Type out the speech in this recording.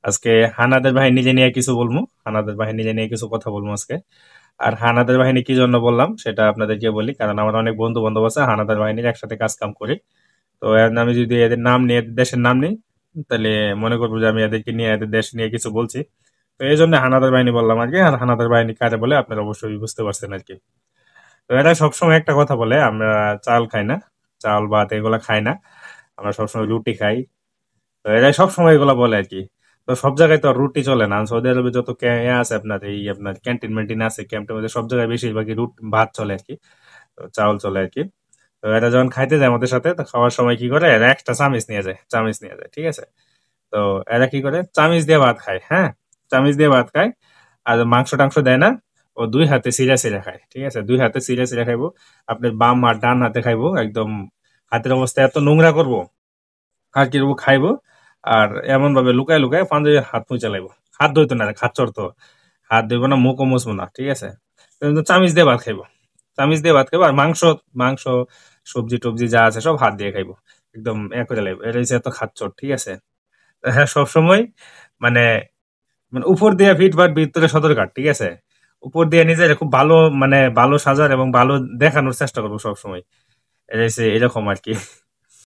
আজকে হানাদার বাহিনী যে নিয়ে কিছু বলবো, হানাদার বাহিনী যে নিয়ে কিছু কথা বলবো আজকে। আর হানাদার বাহিনী কি জন্য বললাম সেটা আপনাদেরকে বলি, কারণ আমার অনেক বন্ধু বান্ধব আছে হানাদার বাহিনীর, একসাথে কাজ কাম করি। তো আমি যদি এদের নাম নিয়ে, এদের দেশের নাম নিই, তাহলে মনে করবো যে আমি এদেরকে নিয়ে, এদের দেশ নিয়ে কিছু বলছি। তো এই জন্য হানাদার বাহিনী বললাম আর কি। আর হানাদার বাহিনী কারে বলে আপনারা অবশ্যই বুঝতে পারছেন আর কি। তো এরা সবসময় একটা কথা বলে, আমরা চাল খাই না, চাল ভাত এগুলা খাই না, আমরা সবসময় রুটি খাই। তো এরাই সবসময় এগুলা বলে আর কি। তো সব জায়গায় তো আর রুটি চলে না। সৌদি আরবে যত আছে আপনার, এই আপনার ক্যান্টিন ম্যান্টিন আছে, ক্যাম্পের মধ্যে সব জায়গায় বেশিরভাগই ভাত চলে আর কি, তো চাউল চলে আর কি। তো এরা যখন খাইতে যায় আমাদের সাথে, তো খাওয়ার সময় কি করে, এরা একটা চামিচ নিয়ে যায়, চামিচ নিয়ে যায়, ঠিক আছে। তো এরা কি করে, চামিচ দিয়ে ভাত খায়, হ্যাঁ, চামিচ দিয়ে ভাত খায়। আর মাংস টাংস দেয় না, ও দুই হাতে সিরা সিরা খায়, ঠিক আছে, দুই হাতে সিরা সিরা খাইবো। আপনার বাম আর ডান হাতে খাইবো একদম, হাতের অবস্থা এত নোংরা করবো আর কি খাইবো। আর এমন ভাবে লুকায় লুকায় পাঞ্জাবি হাত মুছে লাইবো। হাত ধুইতো না রে, খাচ্চর তো, হাত ধুইবো না, মুখও মুছবো না, ঠিক আছে। কিন্তু চামিচ দিয়ে ভাত খাইবো, চামিচ দিয়ে ভাত খাইবো। আর মাংস, মাংস সবজি টবজি যা আছে সব হাত দিয়ে খাইবো, একদম এক করে লাইবো। এটা হচ্ছে এত খাচ্চর, ঠিক আছে। হ্যাঁ, সবসময় মানে, মানে উপর দিয়ে ফিট বাট ভিতরে সদরঘাট, ঠিক আছে। উপর দিয়ে নিজের খুব ভালো, মানে ভালো সাজার এবং ভালো দেখানোর চেষ্টা করবো সবসময়। এটা হচ্ছে এরকম আর কি।